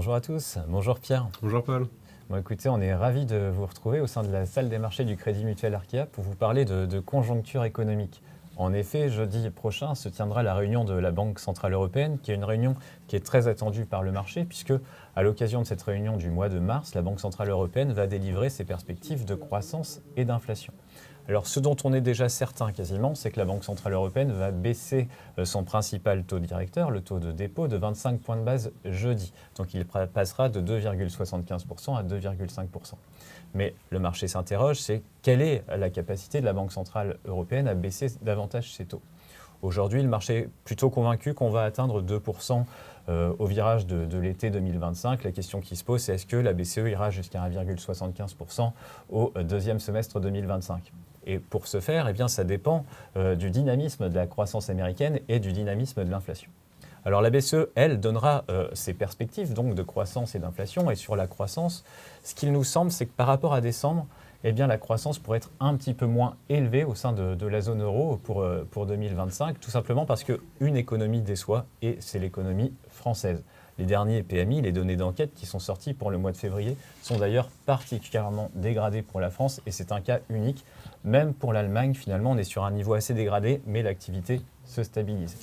Bonjour à tous, bonjour Pierre. Bonjour Paul. Bon, écoutez, on est ravis de vous retrouver au sein de la salle des marchés du Crédit Mutuel Arkea pour vous parler de conjoncture économique. En effet, jeudi prochain se tiendra la réunion de la Banque Centrale Européenne, qui est une réunion qui est très attendue par le marché, puisque à l'occasion de cette réunion du mois de mars, la Banque Centrale Européenne va délivrer ses perspectives de croissance et d'inflation. Alors, ce dont on est déjà certain quasiment, c'est que la Banque Centrale Européenne va baisser son principal taux directeur, le taux de dépôt, de 25 points de base jeudi. Donc, il passera de 2,75% à 2,5%. Mais le marché s'interroge, c'est quelle est la capacité de la Banque Centrale Européenne à baisser davantage ses taux. Aujourd'hui, le marché est plutôt convaincu qu'on va atteindre 2% au virage de l'été 2025. La question qui se pose, c'est est-ce que la BCE ira jusqu'à 1,75% au deuxième semestre 2025 ? Et pour ce faire, eh bien, ça dépend du dynamisme de la croissance américaine et du dynamisme de l'inflation. Alors la BCE, elle, donnera ses perspectives donc, de croissance et d'inflation. Et sur la croissance, ce qu'il nous semble, c'est que par rapport à décembre, eh bien, la croissance pourrait être un petit peu moins élevée au sein de la zone euro pour 2025, tout simplement parce qu'une économie déçoit, et c'est l'économie française. Les derniers PMI, les données d'enquête qui sont sorties pour le mois de février, sont d'ailleurs particulièrement dégradées pour la France, et c'est un cas unique. Même pour l'Allemagne, finalement, on est sur un niveau assez dégradé, mais l'activité se stabilise.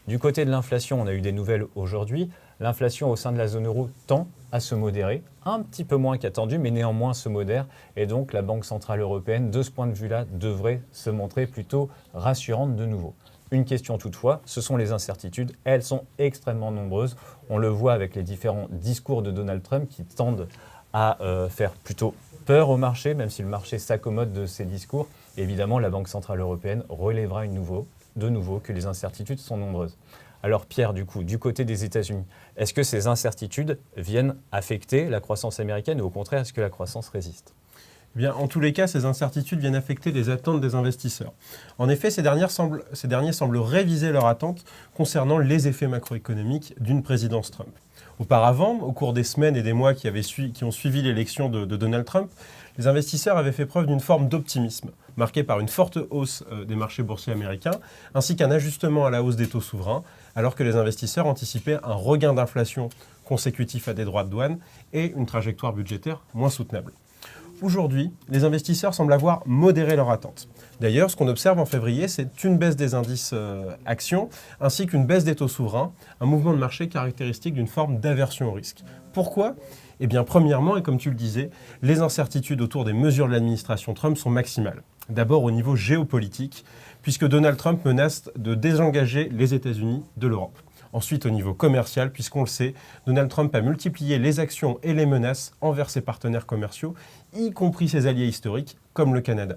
Du côté de l'inflation, on a eu des nouvelles aujourd'hui. L'inflation au sein de la zone euro tend à se modérer, un petit peu moins qu'attendu, mais néanmoins se modère. Et donc la Banque Centrale Européenne, de ce point de vue-là, devrait se montrer plutôt rassurante de nouveau. Une question toutefois, ce sont les incertitudes. Elles sont extrêmement nombreuses. On le voit avec les différents discours de Donald Trump qui tendent à faire plutôt peur au marché, même si le marché s'accommode de ces discours. Et évidemment, la Banque Centrale Européenne relèvera de nouveau que les incertitudes sont nombreuses. Alors Pierre, du côté des États-Unis, est-ce que ces incertitudes viennent affecter la croissance américaine ou au contraire, est-ce que la croissance résiste ? Eh bien, en tous les cas, ces incertitudes viennent affecter les attentes des investisseurs. En effet, ces derniers semblent réviser leurs attentes concernant les effets macroéconomiques d'une présidence Trump. Auparavant, au cours des semaines et des mois qui ont suivi l'élection de Donald Trump, les investisseurs avaient fait preuve d'une forme d'optimisme, marquée par une forte hausse des marchés boursiers américains, ainsi qu'un ajustement à la hausse des taux souverains, alors que les investisseurs anticipaient un regain d'inflation consécutif à des droits de douane et une trajectoire budgétaire moins soutenable. Aujourd'hui, les investisseurs semblent avoir modéré leurs attentes. D'ailleurs, ce qu'on observe en février, c'est une baisse des indices actions ainsi qu'une baisse des taux souverains, un mouvement de marché caractéristique d'une forme d'aversion au risque. Pourquoi ? Eh bien, premièrement, et comme tu le disais, les incertitudes autour des mesures de l'administration Trump sont maximales. D'abord au niveau géopolitique, puisque Donald Trump menace de désengager les États-Unis de l'Europe. Ensuite, au niveau commercial, puisqu'on le sait, Donald Trump a multiplié les actions et les menaces envers ses partenaires commerciaux, y compris ses alliés historiques, comme le Canada.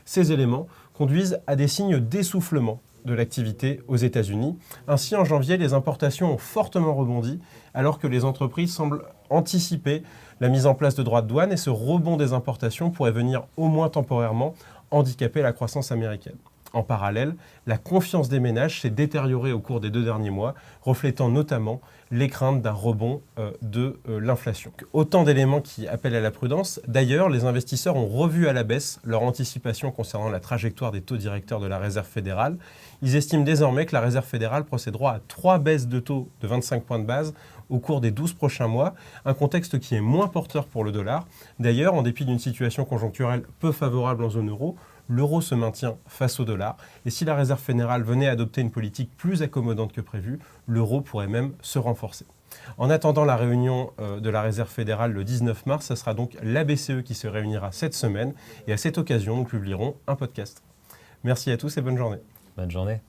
Ces éléments conduisent à des signes d'essoufflement de l'activité aux États-Unis. Ainsi, en janvier, les importations ont fortement rebondi, alors que les entreprises semblent anticiper la mise en place de droits de douane, et ce rebond des importations pourrait venir, au moins temporairement, handicaper la croissance américaine. En parallèle, la confiance des ménages s'est détériorée au cours des 2 derniers mois, reflétant notamment les craintes d'un rebond de l'inflation. Autant d'éléments qui appellent à la prudence. D'ailleurs, les investisseurs ont revu à la baisse leur anticipation concernant la trajectoire des taux directeurs de la Réserve fédérale. Ils estiment désormais que la Réserve fédérale procédera à 3 baisses de taux de 25 points de base au cours des 12 prochains mois, un contexte qui est moins porteur pour le dollar. D'ailleurs, en dépit d'une situation conjoncturelle peu favorable en zone euro, l'euro se maintient face au dollar. Et si la Réserve fédérale venait à adopter une politique plus accommodante que prévu, l'euro pourrait même se renforcer. En attendant la réunion de la Réserve fédérale le 19 mars, ce sera donc la BCE qui se réunira cette semaine. Et à cette occasion, nous publierons un podcast. Merci à tous et bonne journée. Bonne journée.